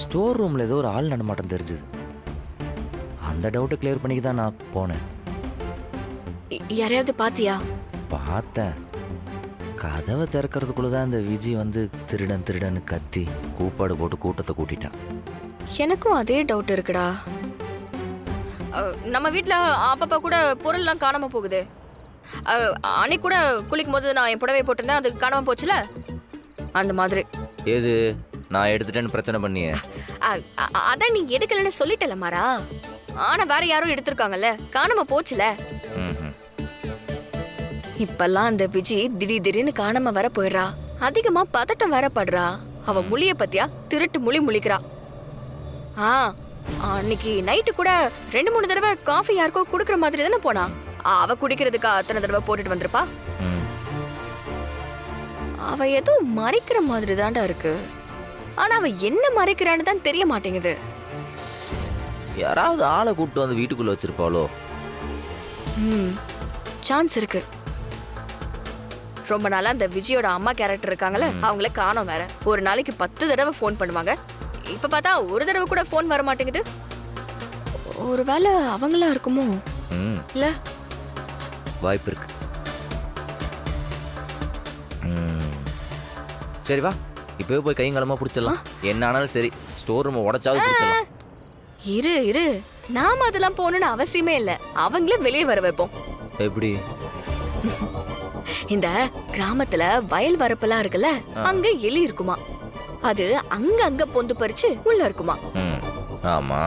Store ரூமில் ஏதோ ஒரு ஆள் நடமாட்டம் தெரிஞ்சுது. அந்த டவுட்டை கிளியர் பண்ணிக்க தான் நான் போனேன். யாரையாவது பாத்தியா? பார்த்தேன். கதவை திறக்கிறதுக்குள்ள தான் இந்த விஜய் வந்து திருடன் திருடன்னு கத்தி கூப்பாடு போட்டு கூட்டத்தை கூட்டிட்டான். எனக்கும் அதே டவுட் இருக்குடா. நம்ம வீட்ல அப்பப்ப கூட பொருள்லாம் காணாம போகுது. அன்னைக்கு கூட குளிக்கும் போது நான் என் புடவை போட்டிருந்தேன், அது காணாம போச்சுல, அந்த மாதிரி. ஏது நான் எடுத்துட்டேன்னு பிரச்சனை பண்ணியே? அதான் நீ எடுக்கலன்னு சொல்லிட்டல மாறா. ஆனா வேற யாரும் எடுத்திருக்காங்கல்ல, காணாம போச்சுல. இப்பெல்லாம் அந்த விஜி திடீர்னு காணாம வர போயிடுறா. அதிகமா பதட்டம் வேற படுறா. அவ முழிய பத்தியா திருட்டு முழிக்கிறா. அன்னைக்கு நைட்டு கூட 2-3 தடவை காஃபி யாருக்கோ குடுக்கற மாதிரி தானே போனா. அவ குடிக்கிறதுக்கு அத்தனை தடவை போட்டுட்டு வந்திருப்பா. அவ ஏதோ மறைக்கிற மாதிரி தான்டா இருக்கு. ஆனா அவ என்ன மறைக்கிறான்னு தான் தெரிய மாட்டேங்குது. யாராவது ஆளை கூப்பிட்டு வந்து வீட்டுக்குள்ள வச்சிருப்பாளோ? சான்ஸ் இருக்கு. ரொம்ப நாளா அந்த விஜயோட அம்மா கேரக்டர் இருக்காங்கல்ல, அவங்கள காணோம் வேற. ஒரு நாளைக்கு 10 தடவை ஃபோன் பண்ணுவாங்க. இப்ப பார்த்தா ஒரு தடவை கூட ஃபோன் வர மாட்டேங்குது. ஒருவேளை அவங்களா இருக்குமோ? இல்ல வாய்ப்பு இருக்கு. சரி வா, இப்பவே போய் கைங்களமா புடிச்சிடலாம். என்ன ஆனாலும் சரி, ஸ்டோர் ரூம் உடைச்சாவது புடிச்சிடலாம். இரு நாம அதெல்லாம் போகணும்னு அவசியமே இல்ல. அவங்களே வெளியே வர வைப்போம். எப்படி? இந்த கிராமத்துல வயல் வரப்பெல்லாம் இருக்குல்ல, அங்க எலி இருக்குமா. அது அங்க பொந்து பறிச்சு உள்ள இருக்குமா. ஆமா.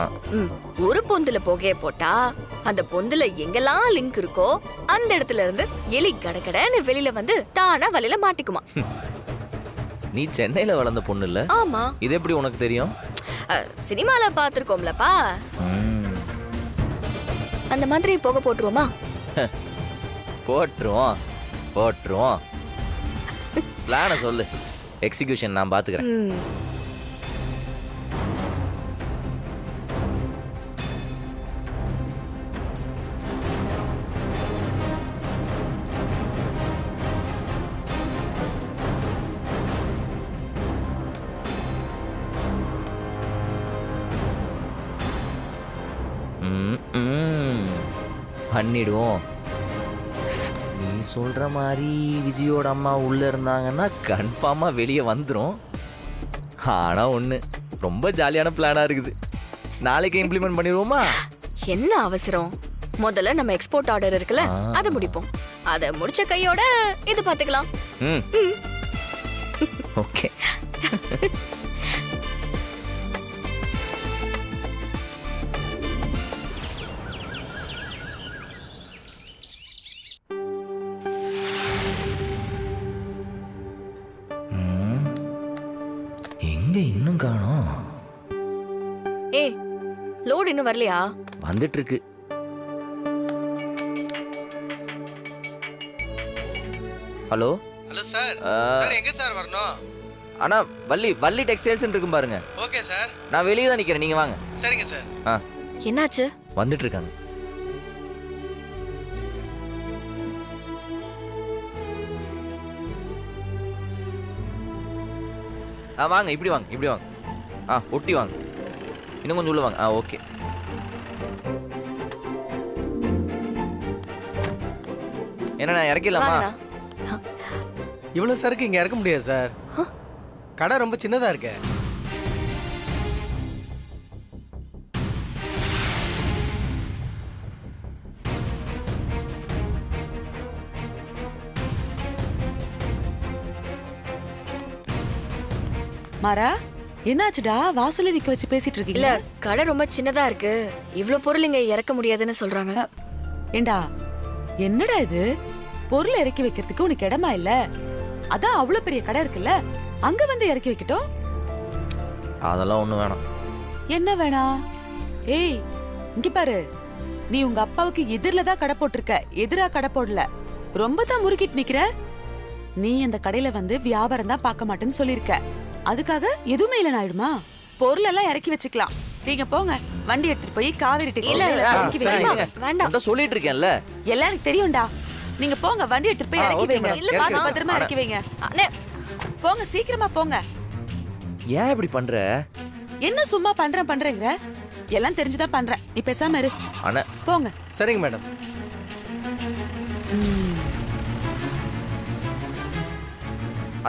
ஒரு பொந்துல புகைய போட்டா அந்த பொந்துல எங்கெல்லாம் லிங்க் இருக்கோ அந்த இடத்துல இருந்து எலி கடகடன்னு வெளியில வந்து தானா வலையில மாட்டிக்குமா. நீ சென்னையில வளர்ந்த பொண்ணு இல்ல? ஆமா. இது எப்படி உனக்கு தெரியும்? சினிமால பாத்துருக்கோம்லப்பா. அந்த மாதிரி புகை போட்டுருவோமா? போட்டுருவோம். பிளான சொல்லு, எக்ஸிகியூஷன் நான் பாத்துக்கிறேன். பண்ணிடுவோம். நீ சொல்ற மாதிரி விஜயோட அம்மா உள்ள இருந்தாங்கன்னா கன்ஃபார்மா வெளியே வந்துடும். ஆனா ஒண்ணு, ரொம்ப ஜாலியான பிளானா இருக்குது. நாளைக்கு இம்ப்ளிமெண்ட் பண்ணிடுவோமா? என்ன அவசரம்? முதல்ல நம்ம எக்ஸ்போர்ட் ஆர்டர் இருக்குல்ல, அதை முடிப்போம். அதை முடிச்ச கையோட இது பாத்துக்கலாம். ஓகே. இன்னும் காணோம். லோட் இன்னும் வரலையா? வந்துட்டு இருக்கு. Hello sir. சார் எங்க சார் வரணும்? அண்ணா வள்ளி டெக்ஸ்டைல்ஸ் இருக்கும் பாருங்க. Okay sir. நான் வெளியே தான் நிக்கிறேன், நீங்க வாங்க. சரிங்க சார். என்னாச்சு? வந்துட்டு இருக்காங்க. வாங்க, இப்படி வாங்க. ஒட்டி வாங்க. இன்னும் கொஞ்சம் உள்ள வாங்க. ஓகே. என்ன இறக்கலாமா? இவ்வளவு சரக்கு இங்க இறக்க முடியாது சார். கடை ரொம்ப சின்னதா இருக்கு. மாறா, என்னாச்சுடா? வாசல்ல நிக்க வச்சு பேசிட்டு இருக்கீங்க? இல்ல, கடை ரொம்ப சின்னதா இருக்கு, இவ்ளோ பொருள் இங்க இறக்க முடியாதுன்னு சொல்றாங்க. ஏண்டா, என்னடா இது? பொருள் இறக்கி வைக்கிறதுக்கு உனக்கு இடமா இல்ல? அதான் அவ்வளவு பெரிய கடை இருக்குல்ல, அங்க வந்து இறக்கி வைக்கட்டும். அதெல்லாம் ஒண்ணு வேணாம். என்ன வேணாம்? ஏய், இங்க பாரு, நீ உங்க அப்பாவுக்கு எதிரில தான் கடை போட்டிருக்க, எதிரா கடை போடல. ரொம்ப தான் முறுக்கிட்டு நிக்கிற. நீ அந்த கடையில வந்து வியாபாரம் தான் பார்க்க மாட்டேன்னு சொல்லிருக்க. அதுக்காக எதுவுமே இல்ல ஆயிடுமா? பொருள் எல்லாம் இறக்கி வச்சுக்கலாம். நீங்க போங்க, வண்டி எடுத்துட்டு போய் காவேரி வேண்டாம் சொல்லிட்டு இருக்கேன்ல. எல்லாம் எனக்கு தெரியும்டா. நீங்க போங்க, வண்டி எடுத்துட்டு போய் இறக்கி வைங்க. இல்ல, பத்திரமா இறக்கி வைங்க. போங்க, சீக்கிரமா போங்க. ஏன் இப்படி பண்ற? என்ன சும்மா பண்றேங்கிற? எல்லாம் தெரிஞ்சுதான் பண்றேன். நீ பேசாம இரு. அண்ணா போங்க. சரிங்க மேடம்.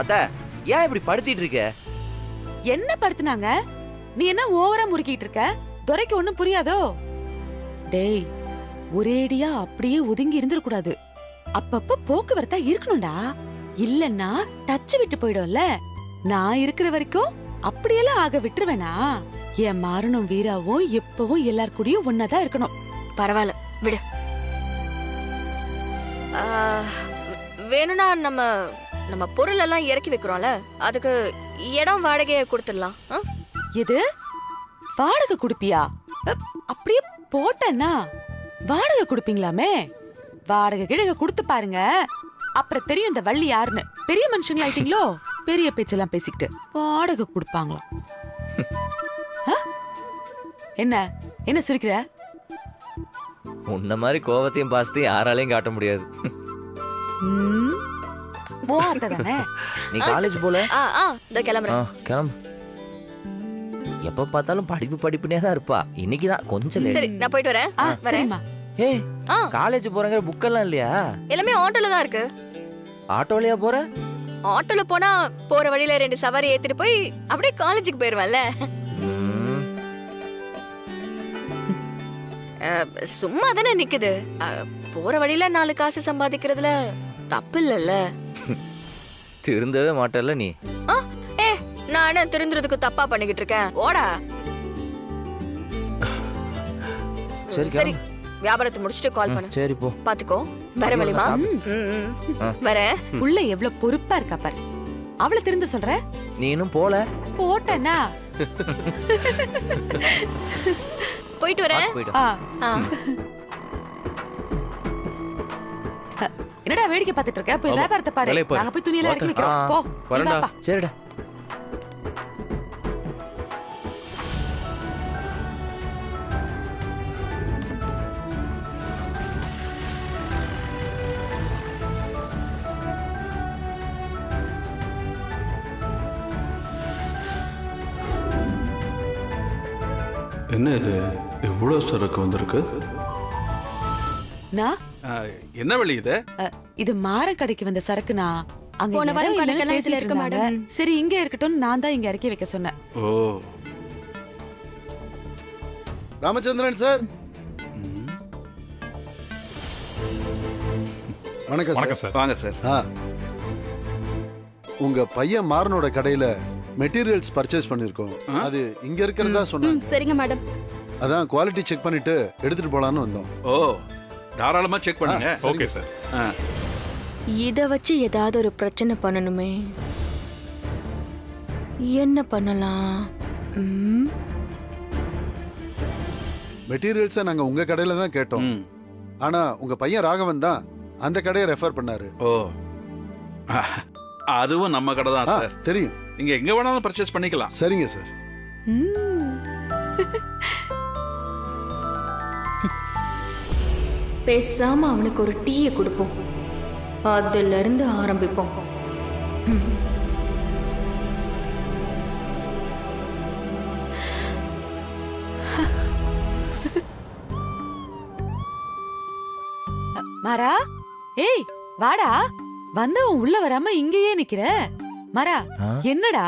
அத்தை ஏன் இப்படி படுத்திட்டு இருக்க? என்ன படுத்துனாங்க? நீ என்ன ஓவரா முறுக்கிட்டு இருக்க? துரைக்கு ஒண்ணும் புரியாதோ? டேய், ஒரேடியா அப்படியே ஒதுங்கி இருந்துடக்கூடாது. அப்பப்ப போக்குவரத்தா இருக்கணும்டா. இல்லன்னா டச் விட்டு போயிடும்ல. நான் இருக்கிற வரைக்கும் அப்படியெல்லாம் ஆக விட்டுருவேனா? என் மாறனும் வீராவும் எப்பவும் எல்லார் கூடயும் ஒன்னாதான் இருக்கணும். பரவாயில்ல விடு. வேணும்னா நம்ம நம்ம பொருள் எல்லாம் இறக்கி வைக்கிறோம்ல, அதுக்கு இடம் வாடகையை கொடுத்துடலாம். எது வாடகை குடுப்பியா? அப்படியே போட்டேன்னா வாடகை குடுப்பீங்களாமே. வாடகை கிழக கொடுத்து பாருங்க, அப்புறம் தெரியும் இந்த வள்ளி யாருன்னு. பெரிய மனுஷங்களா ஆயிட்டீங்களோ? பெரிய பேச்செல்லாம் பேசிக்கிட்டு வாடகை கொடுப்பாங்களாம். என்ன என்ன சிரிக்கிற? உன்ன மாதிரி கோவத்தையும் பாசத்தையும் யாராலையும் காட்ட முடியாது. தானே. நீ காலேஜ் போல? இந்த கிளம்புறேன். கிளம்பு. எப்ப பார்த்தாலும் படிப்பு படிப்புனே தான் இருப்பா. இன்னைக்குதான் கொஞ்சம் சரி, நான் போயிட்டு வரேன். சரிம்மா. ஏய், காலேஜ் போறங்கிற புக்கெல்லாம் இல்லையா? எல்லாமே ஆட்டோல தான் இருக்கு. ஆட்டோலயா போற? ஆட்டோல போனா போற வழியில 2 சவாரி ஏத்திட்டு போய் அப்படியே காலேஜுக்கு போயிருவேன்ல. சும்மா தானே நிக்குது. போற வழியில 4 காசு சம்பாதிக்கிறதுல தப்பு இல்லல்ல. திருந்தவே மாட்டல நீ. நான் என்ன திருந்துறதுக்கு தப்பா பண்ணிக்கிட்டு இருக்கேன்? ஓடா. சரி, வியாபாரத்தை முடிச்சுட்டு கால் பண்ணு. சரி போ. பாத்துக்கோ, வர வழிமா. வரேன். புள்ள எவ்வளவு பொறுப்பா இருக்கா பாரு. அவளை திருந்த சொல்ற? நீ இன்னும் போல? போட்டேன்னா போயிட்டு வரேன். என்னடா வேடிக்கை பார்த்துட்டு இருக்க? போய் வியாபாரத்தை பாரு. நாங்க போய் துணியெல்லாம் இறக்கி வைக்கிறோம். போ. வரேன்டா. சரிடா. என்ன இது இவ்வளவு சரக்கு வந்திருக்கு? என்ன வழி இது? இது மாற கடைக்கு வந்த சரக்குனா. அங்க போன வாரம் இடம் இல்லைன்னு கடைக்கெல்லாம் பேசிட்டு இருக்க இருந்தாங்க. மாட்டேன். சரி, இங்க இருக்கட்டும், நான் தான் இங்க இறக்கி வைக்க சொன்னேன். ஓ, ராமச்சந்திரன் சார். வணக்கம் சார். வாங்க சார். உங்க பையன் மாறனோட கடையில மெட்டீரியல்ஸ் பர்ச்சேஸ் பண்ணிருக்கோம். அது இங்க இருக்கிறதா சொன்னாங்க. சரிங்க மேடம். அதான் குவாலிட்டி செக் பண்ணிட்டு எடுத்துட்டு போலான்னு வந்தோம். ஓ, தாராளமா செக் பண்ணுங்க. Okay sir. இத வச்சு ஏதாவது ஒரு பிரச்சனை பண்ணணுமே. என்ன பண்ணலாம்? மெட்டீரியல்ஸை நாங்க உங்க கடையில தான் கேட்டோம். ஆனா உங்க பையன் ராகவன் தான் அந்த கடையை ரெஃபர் பண்ணாரு. ஓ, அதுவும் நம்ம கடை தான் சார். தெரியும். நீங்க எங்க வேணாலும் பர்ச்சேஸ் பண்ணிக்கலாம். சரிங்க சார். பேசாம அவனுக்கு ஒரு டீயை கொடுப்போம். அதுல இருந்து ஆரம்பிப்போம். மாறா, ஏய் வாடா. வந்தவன் உள்ள வராம இங்கேயே நிக்கிற. மாறா, என்னடா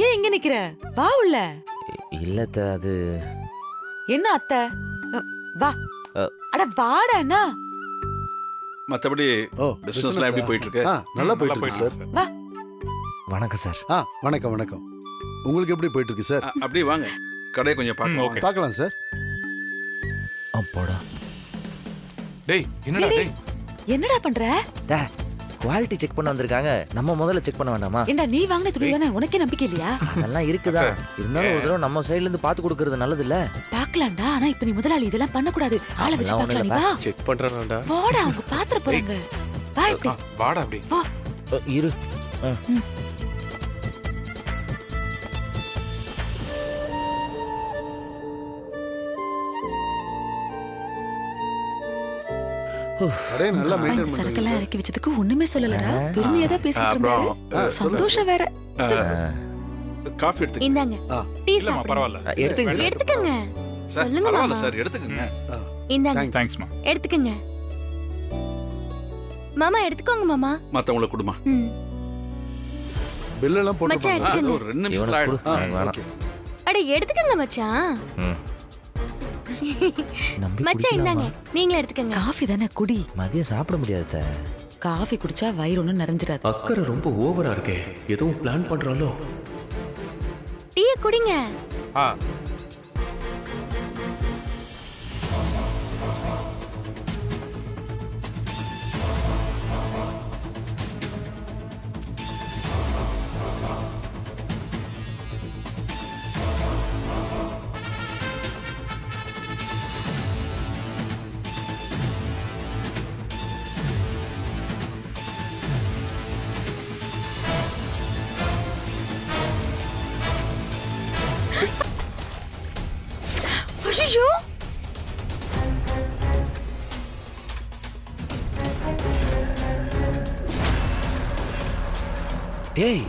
ஏன் இங்க நிக்கிற? வா உள்ள. இல்ல அது என்ன அத்தை? வா. அட வாடா. என்ன மத்தபடி பிசினஸ்ல எப்படி போயிட்டு இருக்கு? நல்லா போயிட்டு இருக்கு சார். வா. வணக்கம் சார். வணக்கம் வணக்கம். உங்களுக்கு எப்படி போயிட்டு இருக்கு சார்? அப்படியே வாங்க, கடையை கொஞ்சம் பார்க்கலாம். பார்க்கலாம் சார். அப்போடா. டேய், என்னடா டேய்? என்னடா பண்ற? குவாலிட்டி செக் பண்ண வந்திருக்காங்க. நம்ம முதல்ல செக் பண்ண வேண்டாமா? ஏண்டா, நீ வாங்குன துணி தானே, உனக்கே நம்பிக்கை இல்லையா? அதெல்லாம் இருக்குதா. இருந்தாலும் ஒரு தடவை நம்ம சைடுல இருந்து பாத்து கொடுக்கிறது நல்லது இல்ல? பாக்கலாம்டா. ஆனா இப்ப நீ முதலாளி இதெல்லாம் பண்ண கூடாது. ஆளை வச்சு பார்க்கலாம். நீ வா. செக் பண்றேன்டா. வாடா, அவங்க பாத்திர போறாங்க. வா இப்படி. வாடா அப்படி. வா. இரு. கடையை நல்லா மெயின்டைன் பண்றீங்க சரக்கெல்லாம் சார். இறக்கி வச்சதுக்கு ஒண்ணுமே சொல்லலடா. பெருமையா தான் பேசிட்டு இருந்தாரு. சந்தோஷம் வேற. காஃபி எடுத்துங்க இந்தாங்க ஆ. டீ இல்லம்மா சாப்பிடுங்க. பரவாயில்ல எடுத்துங்க சார். எடுத்துக்கங்க. சார் சொல்லுங்க பரவாயில்ல மாமா. சார் எடுத்துக்கங்க இந்தாங்க. Thanks. தேங்க்ஸ்மா எடுத்துக்கங்க. மாமா எடுத்துக்கோங்க மாமா. மத்தவங்களுக்கு கொடுமா ம். பில்லெல்லாம் மச்சான், போட்டு அது ஒரு 2 நிமிஷம் இவனுக்கு ஆயிடும் கொடு. எனக்கு வேணாம். ஓகே அட எடுத்துக்கங்க மச்சான். ம். நம்பி மச்சான் இந்தாங்க. குடிக்கலாமா? நீங்களே எடுத்துக்கங்க. காஃபி தானே குடி. மதியம் சாப்பிட முடியாது அத்தை. காஃபி குடிச்சா வயிறு ஒன்றும் நிறைஞ்சிடாது. அக்கறை ரொம்ப ஓவரா இருக்கே. எதுவும் பிளான் பண்றாலோ? டீயை குடிங்க. ஆ ஐயோ! டேய்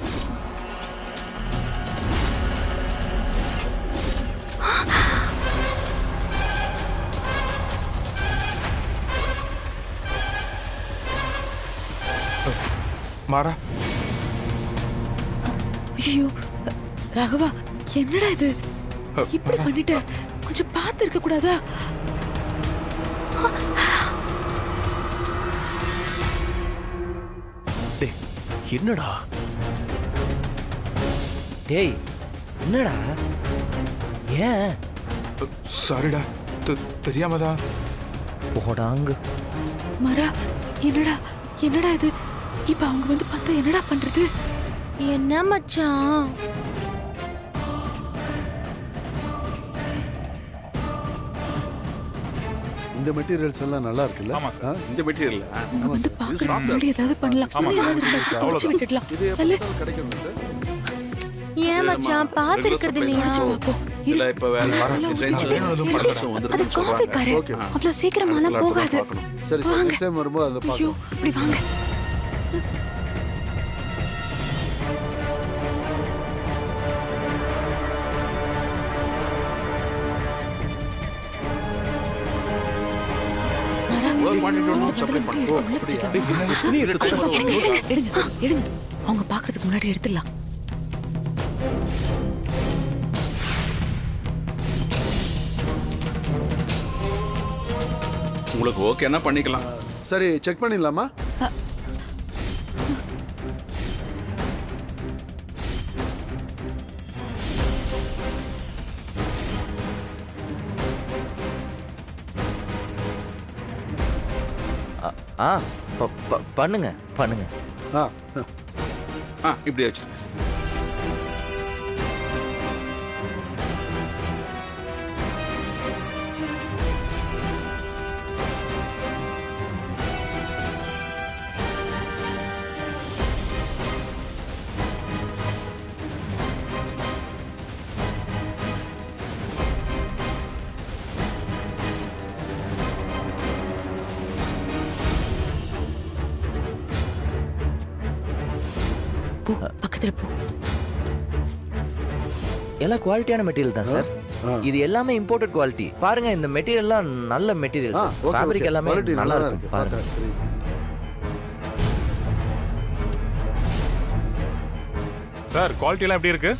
மாறா ஐயோ ராகவா, என்னடா இது இப்படி பண்ணிட்ட? கொஞ்சம் பார்த்து இருக்க கூடாதா? டேய் என்னடா? டேய் என்னடா? ஏன் சாரிடா, தெரியாம தான். போடாங்க. மரா, என்னடா என்னடா இது? இப்ப அவங்க வந்து பார்த்தா என்னடா பண்றது? என்ன மச்சான்? இந்த மெட்டீரியல்ஸ் எல்லாம் நல்லா இருக்குல்ல? ஆமா சார். இந்த மெட்டீரியல் அவங்க வந்து பார்க்கறதுக்கு முன்னாடி ஏதாவது பண்ணலாம். ஆமா துணி சார். ஏதாவது இருந்தா துவைச்சு விட்டுடலாம். இது எப்போ கிடைக்கும் சார்? ஏன் மச்சான் பாத்து இருக்கிறது இல்லையா? பார்ப்போம். இல்ல இப்ப வேற அதெல்லாம் டிசைன்ஸ் வேணும், பர்சன் அது வந்துருக்குன்னு காஃபி சொல்றாங்க காரர். ஓகே. அவ்வளவு சீக்கிரமாலாம் போகாது. சரி சார், நெக்ஸ்ட் டைம் வரும்போது அதை ஐயோ, பார்க்கலாம். இப்படி வாங்க. மரா, ஒரு quantity ஒண்ணும் இந்த supply பக்கம் பண்ண- எடுத்து உள்ள வச்சுக்கலாம். துணி எடுத்துக்கோ. எடுங்க எடுங்க. அவங்க பாக்குறதுக்கு முன்னாடி எடுத்துடலாம். உங்களுக்கு ஓகேன்னா பண்ணிக்கலாம் சரி, செக் பண்ணிடலாமா? ஆ பண்ணுங்க பண்ணுங்க. ஆ இப்படி வச்சிருக்கேன் போ, பக்கத்துல போ. எல்லாம் குவாலிட்டியான மெட்டீரியல் தான் சார். இது எல்லாமே இம்போர்ட்டட் குவாலிட்டி. பாருங்க இந்த மெட்டீரியல்லாம் நல்ல மெட்டீரியல் சார். ஃபேப்ரிக் எல்லாமே நல்லா இருக்கு பாருங்க. சார் குவாலிட்டி எல்லாம் எப்படி இருக்கு?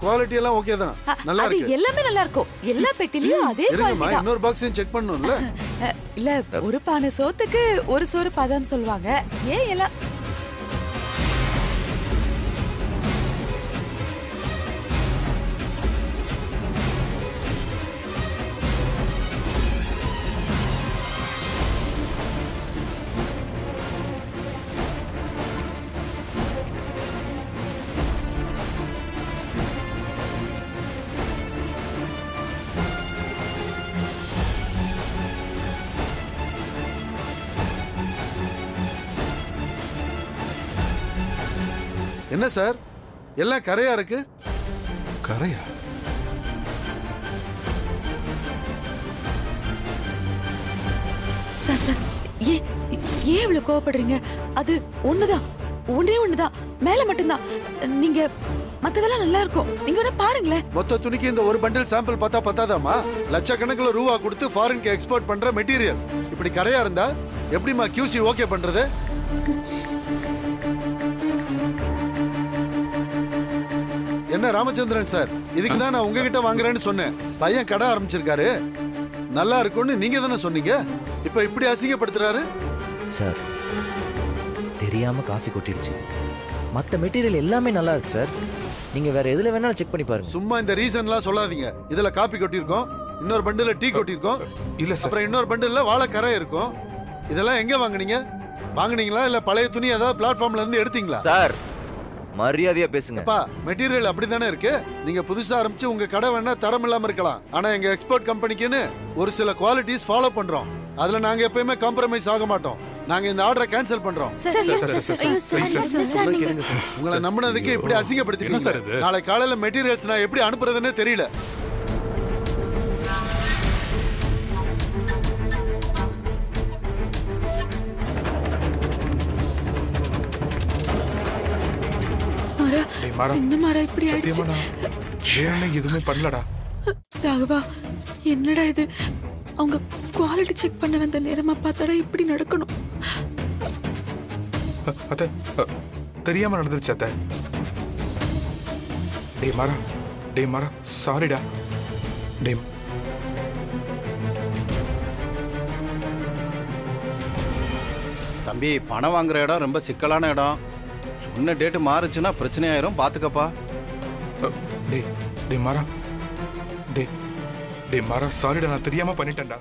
குவாலிட்டி எல்லாம் ஓகே தான், நல்லா அது இருக்கு. எல்லாமே நல்லா இருக்கும். எல்லா பெட்டிலயும் அதே இருங்கம்மா, குவாலிட்டி தான். இன்னொரு பாக்ஸையும் செக் பண்ணணும்ல? இல்ல, ஒரு பானை சோத்துக்கு ஒரு சோறு பதம்னு சொல்லுவாங்க. ஏன் எல்லாம் என்ன சார், எல்லாம் கரையா இருக்கு? கரையா? சார் ஏன் இவ்வளவு கோவப்படுறீங்க? அது ஒண்ணுதான், ஒண்ணே ஒண்ணுதான். மேல மட்டும்தான். நீங்க மத்ததெல்லாம் நல்லா இருக்கும். நீங்க வேணா பாருங்களேன். மொத்த துணிக்கு இந்த ஒரு பண்டில் சாம்பிள் பார்த்தா பத்தாதாமா? லட்சக்கணக்கில் ரூபா கொடுத்து ஃபாரின்க்கு எக்ஸ்போர்ட் பண்ற மெட்டீரியல் இப்படி கரையா இருந்தா எப்படிமா QC ஓகே பண்றது? என்ன ராமச்சந்திரன் சார், இதுக்கு தான் நான் உங்ககிட்ட வாங்குறேன்னு சொன்னேன். பையன் கடை ஆரம்பிச்சிருக்காரு, நல்லா இருக்கும்னு நீங்க தானே சொன்னீங்க. இப்ப இப்படி அசிங்கப்படுத்துறாரு. சார் தெரியாம காஃபி கொட்டிடுச்சு. மற்ற மெட்டீரியல் எல்லாமே நல்லா இருக்கு சார். நீங்க வேற எதுல வேணாலும் செக் பண்ணி பாருங்க. சும்மா இந்த ரீசன்லாம் சொல்லாதீங்க. இதுல காப்பி கொட்டியிருக்கோம், இன்னொரு பண்டில் டீ கொட்டியிருக்கோம், இல்ல சார். அப்புறம் இன்னொரு பண்டில் வாழைக்கரை இருக்கும். இதெல்லாம் எங்க வாங்குனீங்க? வாங்குனீங்களா இல்ல பழைய துணி ஏதாவது பிளாட்ஃபார்ம்ல இருந்து எடுத்தீங்களா? சார் மரியாதையா பேசுங்க. அப்பா மெட்டீரியல் அப்படிதானே இருக்கு. நீங்க புதுசா ஆரம்பிச்சு உங்க கடை வேணா தரம் இல்லாம இருக்கலாம், ஆனா எங்க எக்ஸ்போர்ட் கம்பெனிக்குன்னு ஒரு சில குவாலிட்டிஸ் ஃபாலோ பண்றோம். அதுல நாங்க எப்பயுமே காம்ப்ரமைஸ் ஆக மாட்டோம். நாங்க இந்த ஆர்டரை கேன்சல் பண்றோம். உங்களை நம்பினதுக்கு இப்படி அசிங்கப்படுத்திட்டீங்க. நாளை காலையில மெட்டீரியல்ஸ் நான் எப்படி அனுப்புறதுன்னே தெரியல. டேய் மாறா, என்ன மாறா இப்படி ஆயிடுச்சு? சத்தியமா நான் வேணும்னே எதுவுமே பண்ணலடா. ராகவா, என்னடா இது? அவங்க குவாலிட்டி செக் பண்ண வந்த நேரமா பார்த்தாடா இப்படி நடக்கணும். அத்தை, தெரியாம நடந்துருச்சு அத்தை. டேய் மாறா சாரிடா. டேய் தம்பி, பணம் வாங்குற இடம் ரொம்ப சிக்கலான இடம். சொன்ன டேட்டு மாறுச்சுன்னா பிரச்சனை ஆயிரும், பாத்துக்கப்பா. டேய் மாறா சாரிடா, நான் தெரியாம பண்ணிட்டேன்டா.